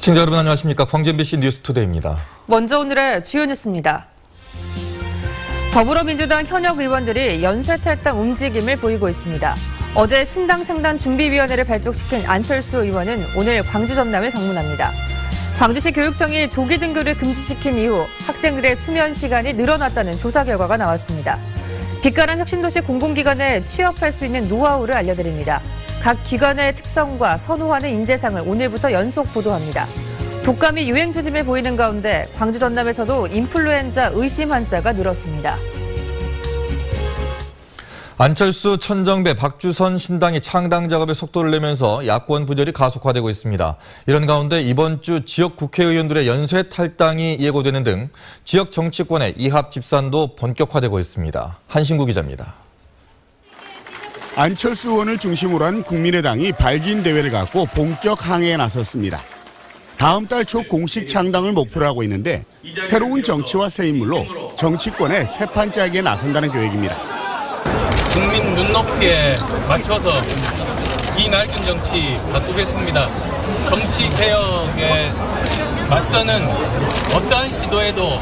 시청자 여러분 안녕하십니까. 광주 뉴스투데이입니다. 먼저 오늘의 주요 뉴스입니다. 더불어민주당 현역 의원들이 연쇄 탈당 움직임을 보이고 있습니다. 어제 신당 창당 준비위원회를 발족시킨 안철수 의원은 오늘 광주 전남을 방문합니다. 광주시 교육청이 조기 등교를 금지시킨 이후 학생들의 수면 시간이 늘어났다는 조사 결과가 나왔습니다. 빛가람 혁신도시 공공기관에 취업할 수 있는 노하우를 알려드립니다. 각 기관의 특성과 선호하는 인재상을 오늘부터 연속 보도합니다. 독감이 유행 조짐을 보이는 가운데 광주 전남에서도 인플루엔자 의심 환자가 늘었습니다. 안철수, 천정배, 박주선 신당이 창당 작업에 속도를 내면서 야권 분열이 가속화되고 있습니다. 이런 가운데 이번 주 지역 국회의원들의 연쇄 탈당이 예고되는 등 지역 정치권의 이합 집산도 본격화되고 있습니다. 한신구 기자입니다. 안철수 의원을 중심으로 한 국민의당이 발기인 대회를 갖고 본격 항해에 나섰습니다. 다음 달 초 공식 창당을 목표로 하고 있는데 새로운 정치와 새 인물로 정치권의 새 판 짜기에 나선다는 계획입니다. 국민 눈높이에 맞춰서 이 낡은 정치 바꾸겠습니다. 정치 개혁에 맞서는 어떠한 시도에도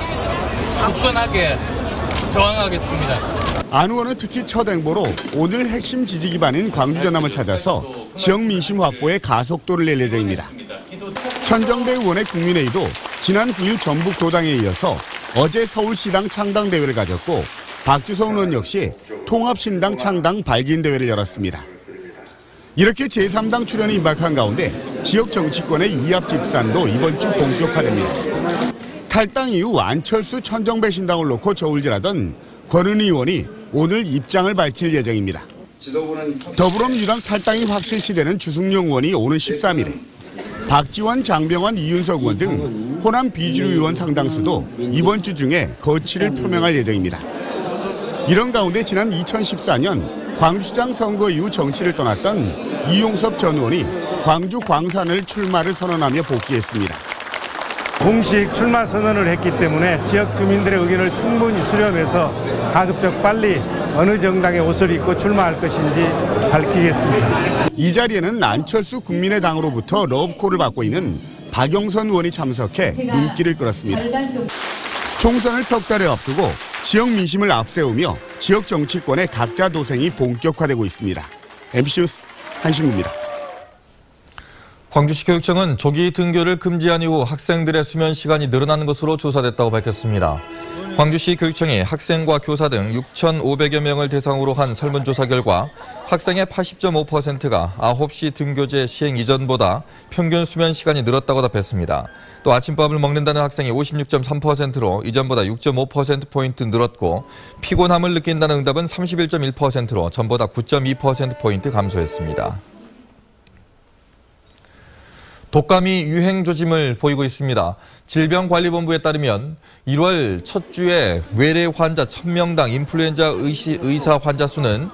굳건하게 저항하겠습니다. 안 의원은 특히 첫 행보로 오늘 핵심 지지 기반인 광주 전남을 찾아서 지역 민심 확보에 가속도를 낼 예정입니다. 천정배 의원의 국민회의도 지난 9일 전북 도당에 이어서 어제 서울시당 창당 대회를 가졌고 박주선 의원 역시 통합신당 창당 발기인 대회를 열었습니다. 이렇게 제3당 출연이 임박한 가운데 지역 정치권의 이합 집산도 이번 주 본격화됩니다. 탈당 이후 안철수, 천정배 신당을 놓고 저울질하던 권은희 의원이 오늘 입장을 밝힐 예정입니다. 더불어민주당 탈당이 확실시되는 주승용 의원이 오는 13일에 박지원, 장병환, 이윤석 의원 등 호남 비주류 의원 상당수도 이번 주 중에 거취를 표명할 예정입니다. 이런 가운데 지난 2014년 광주시장 선거 이후 정치를 떠났던 이용섭 전 의원이 광주 광산을 출마를 선언하며 복귀했습니다. 공식 출마 선언을 했기 때문에 지역 주민들의 의견을 충분히 수렴해서 가급적 빨리 어느 정당의 옷을 입고 출마할 것인지 밝히겠습니다. 이 자리에는 안철수 국민의당으로부터 러브콜을 받고 있는 박영선 의원이 참석해 눈길을 끌었습니다. 총선을 석 달에 앞두고 지역 민심을 앞세우며 지역 정치권의 각자 도생이 본격화되고 있습니다. MBC 뉴스 한신구입니다. 광주시 교육청은 조기 등교를 금지한 이후 학생들의 수면 시간이 늘어나는 것으로 조사됐다고 밝혔습니다. 광주시 교육청이 학생과 교사 등 6,500여 명을 대상으로 한 설문조사 결과 학생의 80.5%가 9시 등교제 시행 이전보다 평균 수면 시간이 늘었다고 답했습니다. 또 아침밥을 먹는다는 학생이 56.3%로 이전보다 6.5%포인트 늘었고 피곤함을 느낀다는 응답은 31.1%로 전보다 9.2%포인트 감소했습니다. 독감이 유행 조짐을 보이고 있습니다. 질병관리본부에 따르면 1월 첫 주에 외래 환자 1000명당 인플루엔자 의사 환자 수는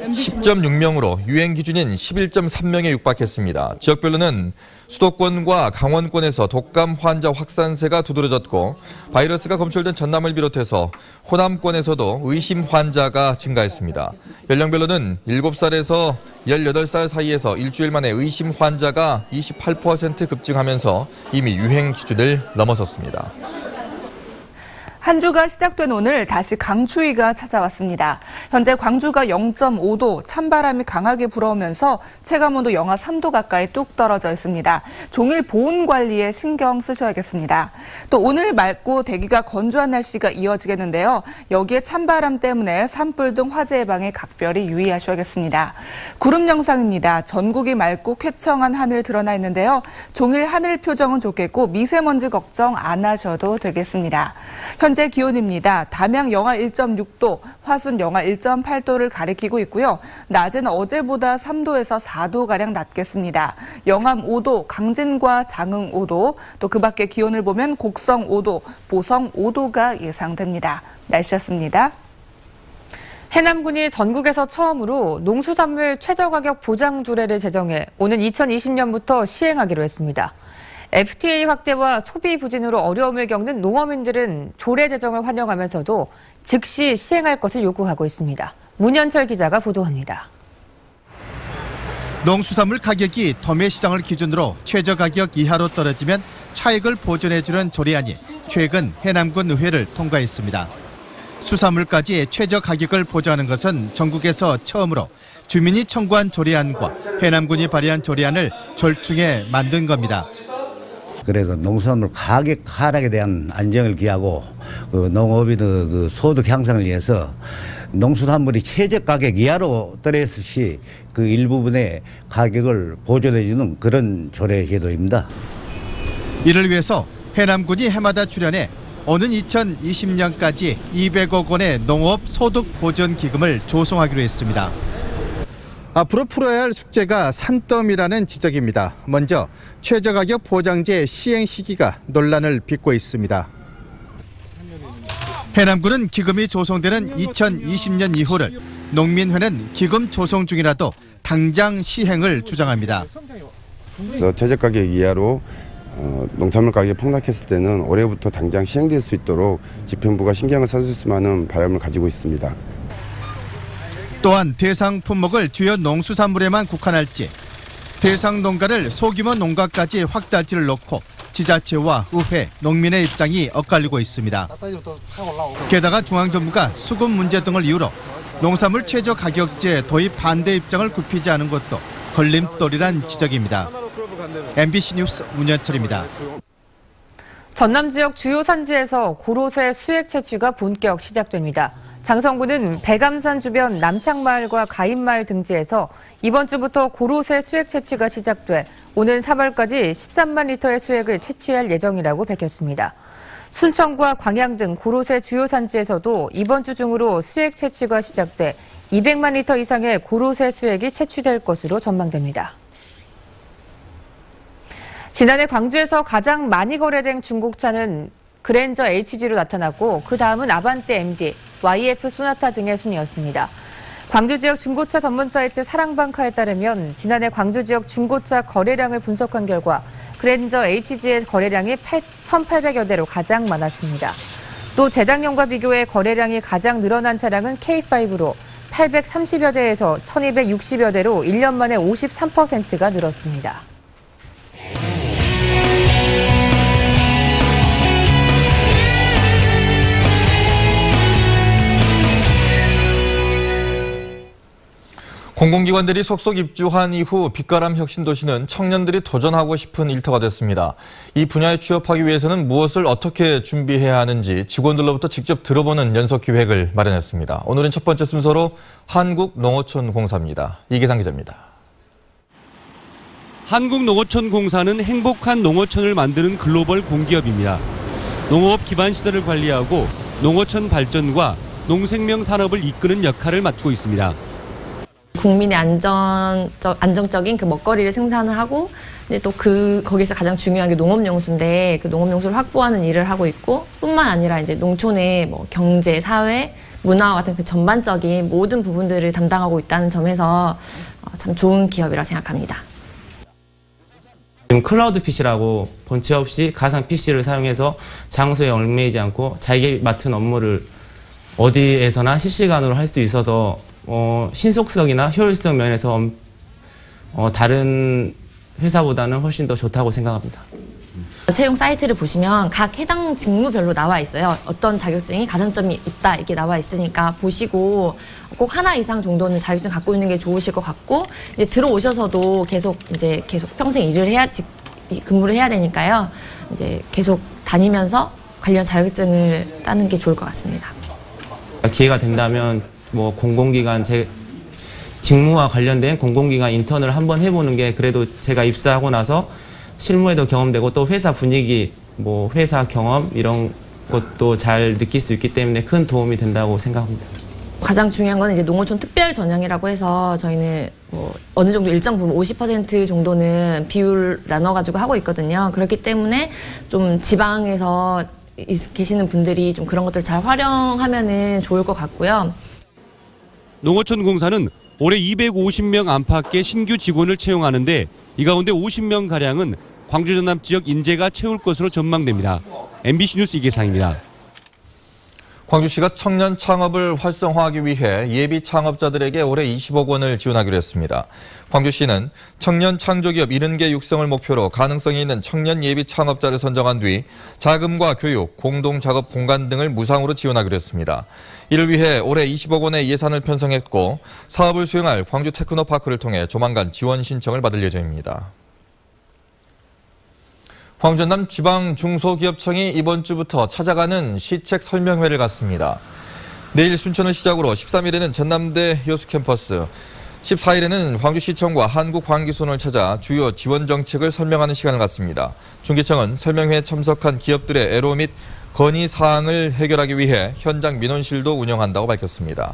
10.6명으로 유행 기준인 11.3명에 육박했습니다. 지역별로는 수도권과 강원권에서 독감 환자 확산세가 두드러졌고 바이러스가 검출된 전남을 비롯해서 호남권에서도 의심 환자가 증가했습니다. 연령별로는 7살에서 18살 사이에서 일주일 만에 의심 환자가 28% 급증하면서 이미 유행 기준을 넘어섰습니다. 한 주가 시작된 오늘 다시 강추위가 찾아왔습니다. 현재 광주가 0.5도, 찬바람이 강하게 불어오면서 체감온도 영하 3도 가까이 뚝 떨어져 있습니다. 종일 보온 관리에 신경 쓰셔야겠습니다. 또 오늘 맑고 대기가 건조한 날씨가 이어지겠는데요. 여기에 찬바람 때문에 산불 등 화재 예방에 각별히 유의하셔야겠습니다. 구름 영상입니다. 전국이 맑고 쾌청한 하늘 드러나 있는데요. 종일 하늘 표정은 좋겠고 미세먼지 걱정 안 하셔도 되겠습니다. 현재 기온입니다. 담양 영하 1.6도, 화순 영하 1.8도를 가리키고 있고요. 낮에는 어제보다 3도에서 4도가량 낮겠습니다. 영암 5도, 강진과 장흥 5도, 또 그 밖에 기온을 보면 곡성 5도, 보성 5도가 예상됩니다. 날씨였습니다. 해남군이 전국에서 처음으로 농수산물 최저가격 보장 조례를 제정해 오는 2020년부터 시행하기로 했습니다. FTA 확대와 소비 부진으로 어려움을 겪는 농어민들은 조례 제정을 환영하면서도 즉시 시행할 것을 요구하고 있습니다. 문현철 기자가 보도합니다. 농수산물 가격이 도매시장을 기준으로 최저가격 이하로 떨어지면 차익을 보전해주는 조례안이 최근 해남군 의회를 통과했습니다. 수산물까지 최저가격을 보장하는 것은 전국에서 처음으로 주민이 청구한 조례안과 해남군이 발의한 조례안을 절충해 만든 겁니다. 그래서 농수산물 가격 하락에 대한 안정을 기하고 농업인의 소득 향상을 위해서 농수산물이 최저가격 이하로 떨어졌을 시 그 일부분의 가격을 보존해주는 그런 조례 제도입니다. 이를 위해서 해남군이 해마다 출연해 오는 2020년까지 200억 원의 농업 소득 보전 기금을 조성하기로 했습니다. 앞으로 풀어야 할 숙제가 산더미라는 지적입니다. 먼저 최저가격 보장제 시행 시기가 논란을 빚고 있습니다. 해남군은 기금이 조성되는 2020년 이후를, 농민회는 기금 조성 중이라도 당장 시행을 주장합니다. 최저가격 이하로 농산물 가격이 폭락했을 때는 올해부터 당장 시행될 수 있도록 집행부가 신경을 써줬으면 하는 바람을 가지고 있습니다. 또한 대상 품목을 주요 농수산물에만 국한할지, 대상 농가를 소규모 농가까지 확대할지를 놓고 지자체와 의회, 농민의 입장이 엇갈리고 있습니다. 게다가 중앙정부가 수급 문제 등을 이유로 농산물 최저가격제 도입 반대 입장을 굽히지 않은 것도 걸림돌이란 지적입니다. MBC 뉴스 문현철입니다. 전남 지역 주요 산지에서 고로쇠 수액 채취가 본격 시작됩니다. 장성군은 백암산 주변 남창마을과 가인마을 등지에서 이번 주부터 고로쇠 수액 채취가 시작돼 오는 3월까지 13만 리터의 수액을 채취할 예정이라고 밝혔습니다. 순천과 광양 등 고로쇠 주요 산지에서도 이번 주 중으로 수액 채취가 시작돼 200만 리터 이상의 고로쇠 수액이 채취될 것으로 전망됩니다. 지난해 광주에서 가장 많이 거래된 중국차는 그랜저 HG로 나타났고 그 다음은 아반떼 MD, YF 소나타 등의 순이었습니다. 광주 지역 중고차 전문 사이트 사랑방카에 따르면 지난해 광주 지역 중고차 거래량을 분석한 결과 그랜저 HG의 거래량이 1,800여 대로 가장 많았습니다. 또 재작년과 비교해 거래량이 가장 늘어난 차량은 K5로 830여 대에서 1,260여 대로 1년 만에 53%가 늘었습니다. 공공기관들이 속속 입주한 이후 빛가람 혁신도시는 청년들이 도전하고 싶은 일터가 됐습니다. 이 분야에 취업하기 위해서는 무엇을 어떻게 준비해야 하는지 직원들로부터 직접 들어보는 연속 기획을 마련했습니다. 오늘은 첫 번째 순서로 한국농어촌공사입니다. 이계상 기자입니다. 한국농어촌공사는 행복한 농어촌을 만드는 글로벌 공기업입니다. 농업 기반 시설을 관리하고 농어촌 발전과 농생명 산업을 이끄는 역할을 맡고 있습니다. 국민의 안정적인 그 먹거리를 생산을 하고, 근데 또 거기서 가장 중요한 게 농업용수인데 그 농업용수를 확보하는 일을 하고 있고, 뿐만 아니라 이제 농촌의 뭐 경제, 사회, 문화와 같은 그 전반적인 모든 부분들을 담당하고 있다는 점에서 참 좋은 기업이라 생각합니다. 지금 클라우드 PC라고 본체 없이 가상 PC를 사용해서 장소에 얽매이지 않고 자기가 맡은 업무를 어디에서나 실시간으로 할 수 있어서 신속성이나 효율성 면에서 다른 회사보다는 훨씬 더 좋다고 생각합니다. 채용 사이트를 보시면 각 해당 직무별로 나와 있어요. 어떤 자격증이 가산점이 있다 이렇게 나와 있으니까 보시고 꼭 하나 이상 정도는 자격증 갖고 있는 게 좋으실 것 같고, 이제 들어오셔서도 계속 평생 근무를 해야 되니까요. 이제 계속 다니면서 관련 자격증을 따는 게 좋을 것 같습니다. 기회가 된다면 뭐 공공기관 직무와 관련된 공공기관 인턴을 한번 해보는 게 그래도 제가 입사하고 나서 실무에도 경험되고 또 회사 분위기, 뭐 회사 경험 이런 것도 잘 느낄 수 있기 때문에 큰 도움이 된다고 생각합니다. 가장 중요한 건 이제 농어촌 특별 전형이라고 해서 저희는 뭐 어느 정도 일정 부분 50% 정도는 비율 나눠가지고 하고 있거든요. 그렇기 때문에 좀 지방에서 계시는 분들이 좀 그런 것들 잘 활용하면은 좋을 것 같고요. 농어촌공사는 올해 250명 안팎의 신규 직원을 채용하는데 이 가운데 50명가량은 광주 전남 지역 인재가 채울 것으로 전망됩니다. MBC 뉴스 이계상입니다. 광주시가 청년 창업을 활성화하기 위해 예비 창업자들에게 올해 20억 원을 지원하기로 했습니다. 광주시는 청년 창조기업 70개 육성을 목표로 가능성이 있는 청년 예비 창업자를 선정한 뒤 자금과 교육, 공동작업 공간 등을 무상으로 지원하기로 했습니다. 이를 위해 올해 20억 원의 예산을 편성했고 사업을 수행할 광주 테크노파크를 통해 조만간 지원 신청을 받을 예정입니다. 광주 전남 지방중소기업청이 이번 주부터 찾아가는 시책 설명회를 갖습니다. 내일 순천을 시작으로 13일에는 전남대 여수 캠퍼스, 14일에는 광주시청과 한국광기손을 찾아 주요 지원 정책을 설명하는 시간을 갖습니다. 중기청은 설명회에 참석한 기업들의 애로 및 건의 사항을 해결하기 위해 현장 민원실도 운영한다고 밝혔습니다.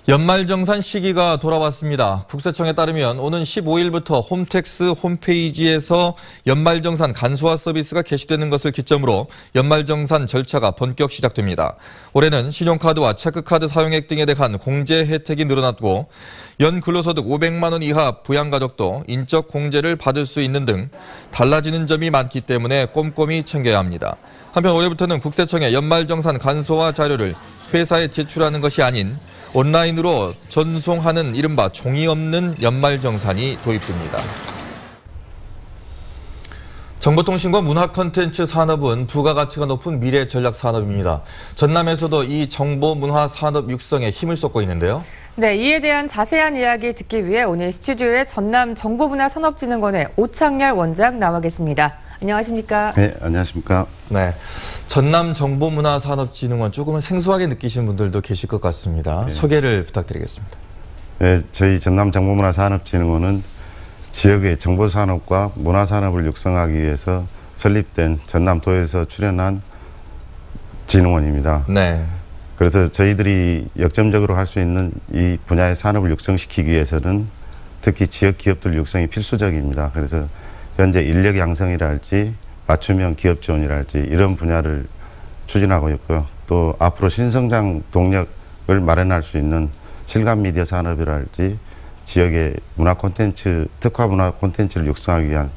연말정산 시기가 돌아왔습니다. 국세청에 따르면 오는 15일부터 홈택스 홈페이지에서 연말정산 간소화 서비스가 개시되는 것을 기점으로 연말정산 절차가 본격 시작됩니다. 올해는 신용카드와 체크카드 사용액 등에 대한 공제 혜택이 늘어났고 연 근로소득 500만 원 이하 부양가족도 인적 공제를 받을 수 있는 등 달라지는 점이 많기 때문에 꼼꼼히 챙겨야 합니다. 한편 올해부터는 국세청의 연말정산 간소화 자료를 회사에 제출하는 것이 아닌 온라인으로 전송하는 이른바 종이 없는 연말정산이 도입됩니다. 정보통신과 문화 콘텐츠 산업은 부가가치가 높은 미래 전략 산업입니다. 전남에서도 이 정보 문화 산업 육성에 힘을 쏟고 있는데요. 네, 이에 대한 자세한 이야기 듣기 위해 오늘 스튜디오에 전남 정보문화산업진흥원의 오창렬 원장 나와 계십니다. 안녕하십니까? 네, 안녕하십니까? 네, 전남 정보문화산업진흥원 조금은 생소하게 느끼시는 분들도 계실 것 같습니다. 네. 소개를 부탁드리겠습니다. 네, 저희 전남 정보문화산업진흥원은 지역의 정보산업과 문화산업을 육성하기 위해서 설립된 전남도에서 출연한 진흥원입니다. 네. 그래서 저희들이 역점적으로 할 수 있는 이 분야의 산업을 육성시키기 위해서는 특히 지역 기업들 육성이 필수적입니다. 그래서 현재 인력 양성이랄지 맞춤형 기업 지원이랄지 이런 분야를 추진하고 있고요. 또 앞으로 신성장 동력을 마련할 수 있는 실감 미디어 산업이랄지 지역의 문화 콘텐츠, 특화 문화 콘텐츠를 육성하기 위한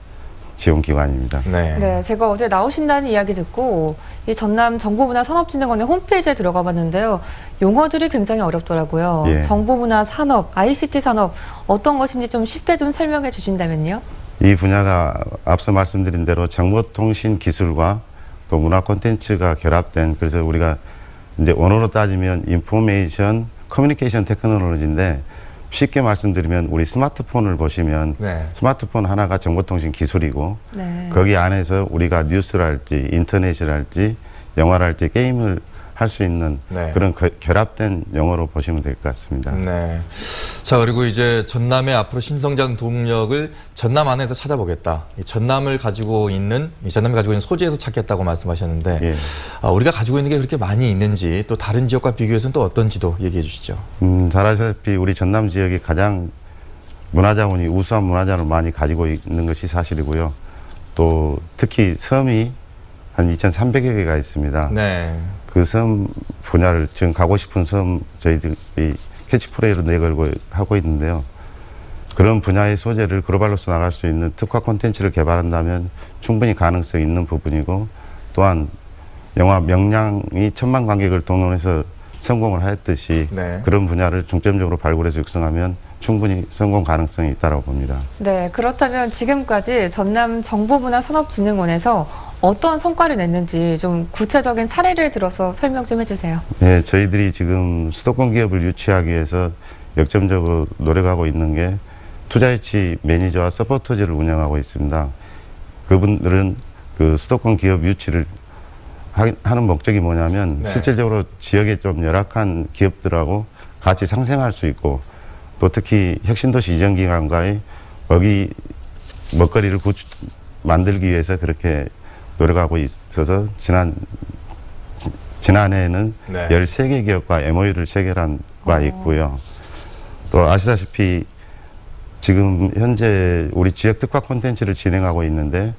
지원기관입니다. 네, 제가 어제 나오신다는 이야기 듣고 이 전남 정보문화산업진흥원의 홈페이지에 들어가 봤는데요. 용어들이 굉장히 어렵더라고요. 예. 정보문화산업, ICT 산업 어떤 것인지 좀 쉽게 좀 설명해 주신다면요. 이 분야가 앞서 말씀드린 대로 정보통신 기술과 또 문화 콘텐츠가 결합된, 그래서 우리가 이제 언어로 따지면 인포메이션 커뮤니케이션 테크놀로지인데 쉽게 말씀드리면 우리 스마트폰을 보시면 네. 스마트폰 하나가 정보통신 기술이고 네. 거기 안에서 우리가 뉴스랄지 인터넷이랄지 영화랄지 게임을 할 수 있는 네. 그런 결합된 용어로 보시면 될 것 같습니다. 네. 자, 그리고 이제 전남의 앞으로 신성장 동력을 전남 안에서 찾아보겠다. 이 전남을 가지고 있는 소재에서 찾겠다고 말씀하셨는데 예. 우리가 가지고 있는 게 그렇게 많이 있는지 또 다른 지역과 비교해서는 또 어떤지도 얘기해 주시죠. 잘 아시다시피 우리 전남 지역이 가장 문화자원이 우수한 문화자원을 많이 가지고 있는 것이 사실이고요. 또 특히 섬이 한 2,300여 개가 있습니다. 네. 그 섬 분야를 지금 가고 싶은 섬 저희들이 캐치프레이로 내걸고 하고 있는데요. 그런 분야의 소재를 글로벌로서 나갈 수 있는 특화 콘텐츠를 개발한다면 충분히 가능성이 있는 부분이고 또한 영화 명량이 1000만 관객을 동원해서 성공을 하였듯이 네. 그런 분야를 중점적으로 발굴해서 육성하면 충분히 성공 가능성이 있다고 봅니다. 네, 그렇다면 지금까지 전남 정보문화산업진흥원에서 어떤 성과를 냈는지 좀 구체적인 사례를 들어서 설명 좀 해주세요. 네, 저희들이 지금 수도권 기업을 유치하기 위해서 역점적으로 노력하고 있는 게 투자유치 매니저와 서포터즈를 운영하고 있습니다. 그분들은 그 수도권 기업 유치를 하는 목적이 뭐냐면 네. 실질적으로 지역에 좀 열악한 기업들하고 같이 상생할 수 있고 또 특히 혁신도시 이전기관과의 먹거리를 만들기 위해서 그렇게 노력하고 있어서 지난해에는 네. 13개 기업과 MOU를 체결한 바 있고요. 또 아시다시피 지금 현재 우리 지역 특화 콘텐츠를 진행하고 있는데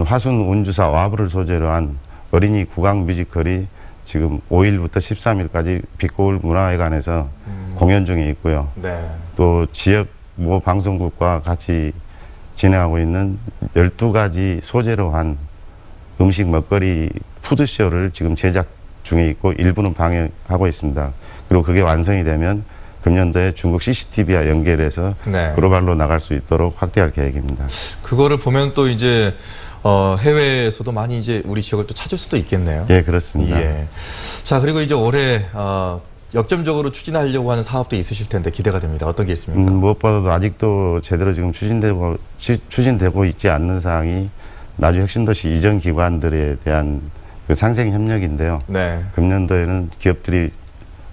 화순 운주사 와브를 소재로 한 어린이 국악 뮤지컬이 지금 5일부터 13일까지 빛고울 문화회관에서 공연 중에 있고요. 네. 또 지역 모 방송국과 같이 진행하고 있는 12가지 소재로 한 음식 먹거리가 푸드쇼를 지금 제작 중에 있고 일부는 방영하고 있습니다. 그리고 그게 완성이 되면 금년도에 중국 CCTV와 연결해서 네. 글로벌로 나갈 수 있도록 확대할 계획입니다. 그거를 보면 또 이제 해외에서도 많이 이제 우리 지역을 또 찾을 수도 있겠네요. 예, 그렇습니다. 예. 자, 그리고 이제 올해 역점적으로 추진하려고 하는 사업도 있으실 텐데 기대가 됩니다. 어떤 게 있습니까? 무엇보다도 아직도 제대로 지금 추진되고 있지 않는 사항이 나주 혁신도시 이전 기관들에 대한 그 상생 협력인데요. 네. 금년도에는 기업들이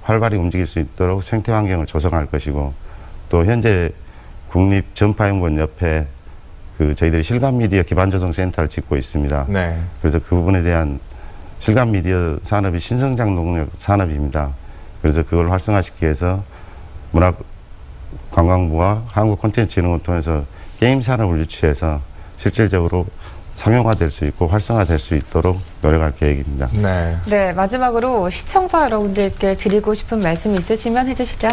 활발히 움직일 수 있도록 생태 환경을 조성할 것이고, 또 현재 국립전파연구원 옆에 저희들이 실감 미디어 기반 조성 센터를 짓고 있습니다. 네. 그래서 그 부분에 대한 실감 미디어 산업이 신성장 동력 산업입니다. 그래서 그걸 활성화시키기 위해서 문화관광부와 한국콘텐츠진흥원 통해서 게임 산업을 유치해서 실질적으로 상용화될 수 있고 활성화될 수 있도록 노력할 계획입니다. 네. 네, 마지막으로 시청자 여러분들께 드리고 싶은 말씀 있으시면 해주시죠.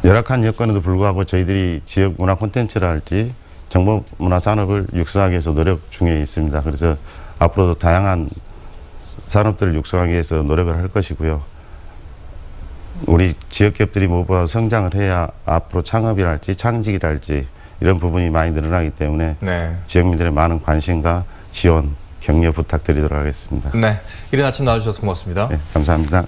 열악한 여건에도 불구하고 저희들이 지역 문화 콘텐츠라 할지 정보 문화 산업을 육성하기 위해서 노력 중에 있습니다. 그래서 앞으로도 다양한 산업들을 육성하기 위해서 노력을 할 것이고요. 우리 지역 기업들이 무엇보다 성장을 해야 앞으로 창업이랄지 창직이랄지 이런 부분이 많이 늘어나기 때문에 네. 지역민들의 많은 관심과 지원, 격려 부탁드리도록 하겠습니다. 네, 이른 아침 나와주셔서 고맙습니다. 네, 감사합니다.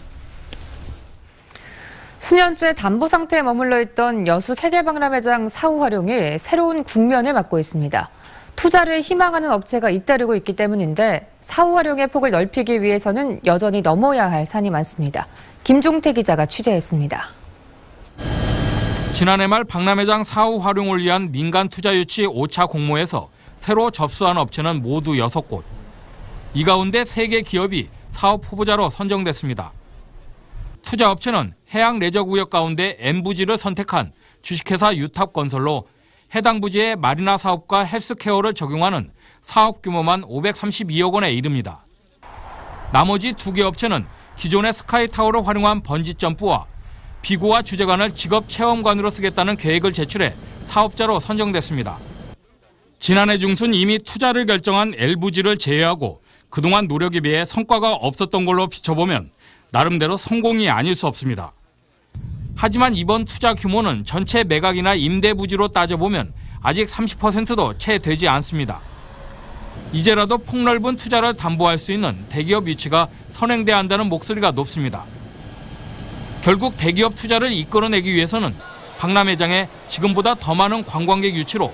수년째 담보 상태에 머물러 있던 여수 세계박람회장 사후 활용이 새로운 국면을 맞고 있습니다. 투자를 희망하는 업체가 잇따르고 있기 때문인데 사후 활용의 폭을 넓히기 위해서는 여전히 넘어야 할 산이 많습니다. 김종태 기자가 취재했습니다. 지난해 말 박람회장 사후 활용을 위한 민간 투자 유치 5차 공모에서 새로 접수한 업체는 모두 6곳. 이 가운데 3개 기업이 사업 후보자로 선정됐습니다. 투자 업체는 해양 레저 구역 가운데 N부지를 선택한 주식회사 유탑건설로 해당 부지에 마리나 사업과 헬스케어를 적용하는 사업 규모만 532억 원에 이릅니다. 나머지 2개 업체는 기존의 스카이타워를 활용한 번지점프와 비구와 주재관을 직업 체험관으로 쓰겠다는 계획을 제출해 사업자로 선정됐습니다. 지난해 중순 이미 투자를 결정한 L부지를 제외하고 그동안 노력에 비해 성과가 없었던 걸로 비춰보면 나름대로 성공이 아닐 수 없습니다. 하지만 이번 투자 규모는 전체 매각이나 임대 부지로 따져보면 아직 30%도 채 되지 않습니다. 이제라도 폭넓은 투자를 담보할 수 있는 대기업 유치가 선행돼야 한다는 목소리가 높습니다. 결국 대기업 투자를 이끌어내기 위해서는 박람회장에 지금보다 더 많은 관광객 유치로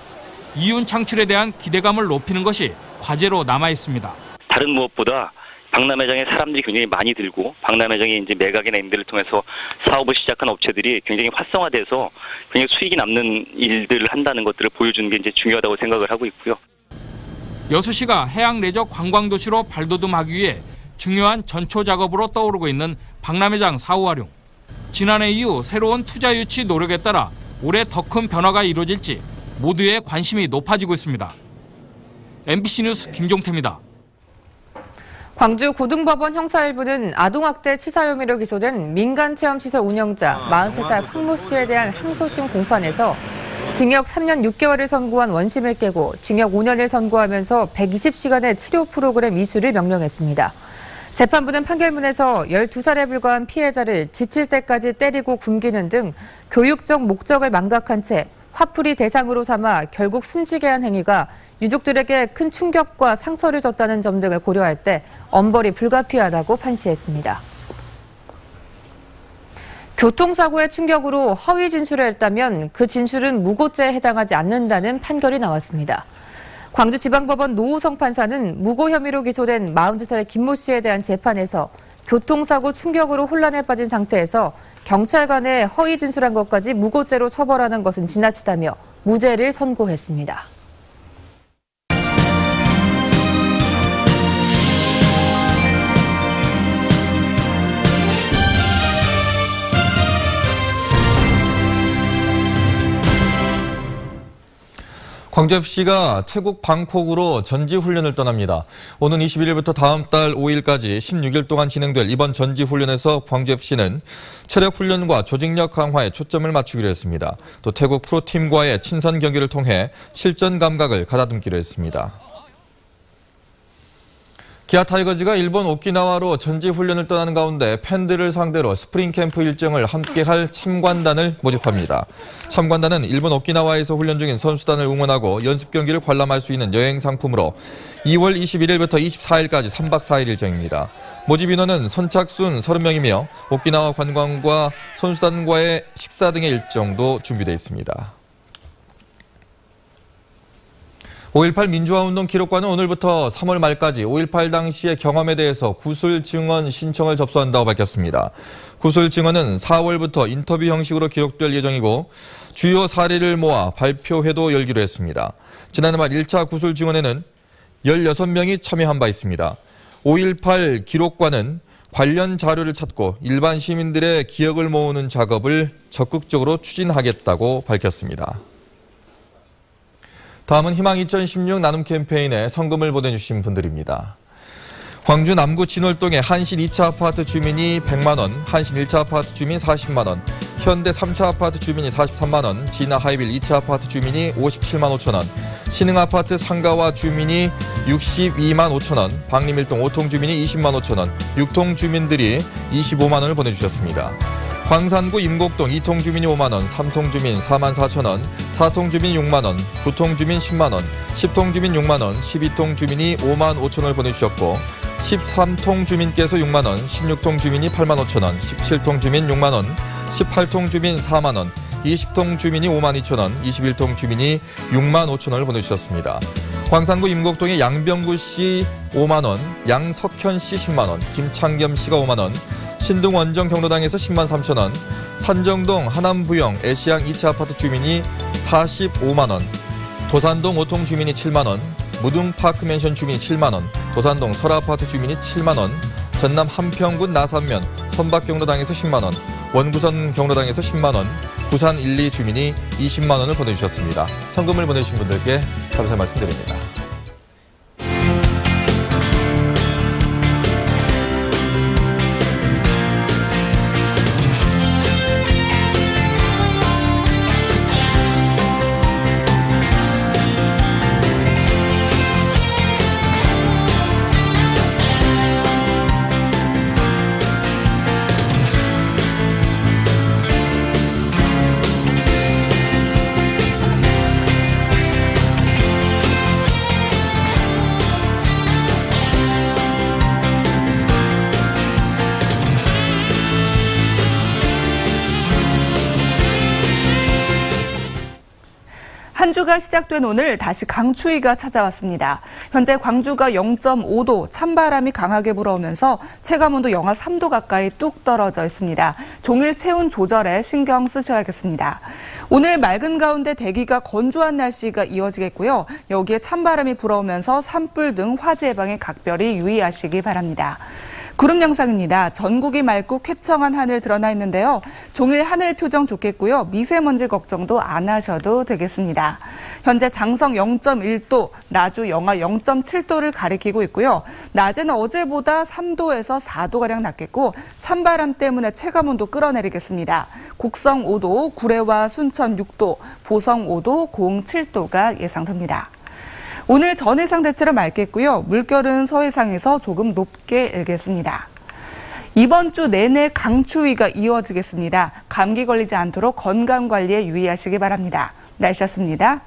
이윤 창출에 대한 기대감을 높이는 것이 과제로 남아 있습니다. 다른 무엇보다 박람회장에 사람들이 굉장히 많이 들고 박람회장이 이제 매각이나 임대를 통해서 사업을 시작한 업체들이 굉장히 활성화돼서 굉장히 수익이 남는 일들을 한다는 것들을 보여주는 게 이제 중요하다고 생각을 하고 있고요. 여수시가 해양 레저 관광 도시로 발돋움하기 위해 중요한 전초 작업으로 떠오르고 있는 박람회장 사후 활용. 지난해 이후 새로운 투자 유치 노력에 따라 올해 더 큰 변화가 이루어질지 모두의 관심이 높아지고 있습니다. MBC 뉴스 김종태입니다. 광주 고등법원 형사1부는 아동학대 치사 혐의로 기소된 민간체험시설 운영자 43살 황모 씨에 대한 항소심 공판에서 징역 3년 6개월을 선고한 원심을 깨고 징역 5년을 선고하면서 120시간의 치료 프로그램 이수를 명령했습니다. 재판부는 판결문에서 12살에 불과한 피해자를 지칠 때까지 때리고 굶기는 등 교육적 목적을 망각한 채 화풀이 대상으로 삼아 결국 숨지게 한 행위가 유족들에게 큰 충격과 상처를 줬다는 점 등을 고려할 때 엄벌이 불가피하다고 판시했습니다. 교통사고의 충격으로 허위 진술을 했다면 그 진술은 무고죄에 해당하지 않는다는 판결이 나왔습니다. 광주지방법원 노우성 판사는 무고 혐의로 기소된 42살 김모 씨에 대한 재판에서 교통사고 충격으로 혼란에 빠진 상태에서 경찰관에 허위 진술한 것까지 무고죄로 처벌하는 것은 지나치다며 무죄를 선고했습니다. 광주FC가 태국 방콕으로 전지훈련을 떠납니다. 오는 21일부터 다음 달 5일까지 16일 동안 진행될 이번 전지훈련에서 광주FC는 체력훈련과 조직력 강화에 초점을 맞추기로 했습니다. 또 태국 프로팀과의 친선 경기를 통해 실전 감각을 가다듬기로 했습니다. 기아 타이거즈가 일본 오키나와로 전지훈련을 떠나는 가운데 팬들을 상대로 스프링 캠프 일정을 함께할 참관단을 모집합니다. 참관단은 일본 오키나와에서 훈련 중인 선수단을 응원하고 연습 경기를 관람할 수 있는 여행 상품으로 2월 21일부터 24일까지 3박 4일 일정입니다. 모집 인원은 선착순 30명이며 오키나와 관광과 선수단과의 식사 등의 일정도 준비되어 있습니다. 5.18 민주화운동 기록관은 오늘부터 3월 말까지 5.18 당시의 경험에 대해서 구술 증언 신청을 접수한다고 밝혔습니다. 구술 증언은 4월부터 인터뷰 형식으로 기록될 예정이고 주요 사례를 모아 발표회도 열기로 했습니다. 지난해 말 1차 구술 증언에는 16명이 참여한 바 있습니다. 5.18 기록관은 관련 자료를 찾고 일반 시민들의 기억을 모으는 작업을 적극적으로 추진하겠다고 밝혔습니다. 다음은 희망 2016 나눔 캠페인에 성금을 보내주신 분들입니다. 광주 남구 진월동의 한신 2차 아파트 주민이 100만 원, 한신 1차 아파트 주민 40만 원, 현대 3차 아파트 주민이 43만 원, 진화 하이빌 2차 아파트 주민이 57만 5천 원, 신흥 아파트 상가와 주민이 62만 5천 원, 박림 1동 5통 주민이 20만 5천 원, 6통 주민들이 25만 원을 보내주셨습니다. 광산구 임곡동 2통 주민이 5만 원, 3통 주민 4만 4천 원, 4통 주민 6만 원, 9통 주민 10만 원, 10통 주민 6만 원, 12통 주민이 5만 5천 원을 보내주셨고 13통 주민께서 6만 원, 16통 주민이 8만 5천 원, 17통 주민 6만 원, 18통 주민 4만 원, 20통 주민이 5만 2천 원, 21통 주민이 6만 5천 원을 보내주셨습니다. 광산구 임곡동의 양병구 씨 5만 원, 양석현 씨 10만 원, 김창겸 씨가 5만 원, 신동 원정 경로당에서 10만 3천 원, 산정동 하남부영 애시양 2차 아파트 주민이 45만 원, 도산동 5통 주민이 7만 원, 무등파크 맨션 주민이 7만 원, 도산동 설아파트 주민이 7만 원, 전남 한평군 나산면 선박 경로당에서 10만 원, 원구선 경로당에서 10만 원, 부산 1, 2 주민이 20만 원을 보내주셨습니다. 성금을 보내주신 분들께 감사 말씀드립니다. 한 주가 시작된 오늘 다시 강추위가 찾아왔습니다. 현재 광주가 0.5도, 찬바람이 강하게 불어오면서 체감온도 영하 3도 가까이 뚝 떨어져 있습니다. 종일 체온 조절에 신경 쓰셔야겠습니다. 오늘 맑은 가운데 대기가 건조한 날씨가 이어지겠고요. 여기에 찬바람이 불어오면서 산불 등 화재 예방에 각별히 유의하시기 바랍니다. 구름 영상입니다. 전국이 맑고 쾌청한 하늘 드러나 있는데요. 종일 하늘 표정 좋겠고요. 미세먼지 걱정도 안 하셔도 되겠습니다. 현재 장성 0.1도, 나주 영하 0.7도를 가리키고 있고요. 낮에는 어제보다 3도에서 4도가량 낮겠고 찬바람 때문에 체감온도 끌어내리겠습니다. 곡성 5도, 구례와 순천 6도, 보성 5도, 고흥 7도가 예상됩니다. 오늘 전해상 대체로 맑겠고요. 물결은 서해상에서 조금 높게 일겠습니다. 이번 주 내내 강추위가 이어지겠습니다. 감기 걸리지 않도록 건강관리에 유의하시기 바랍니다. 날씨였습니다.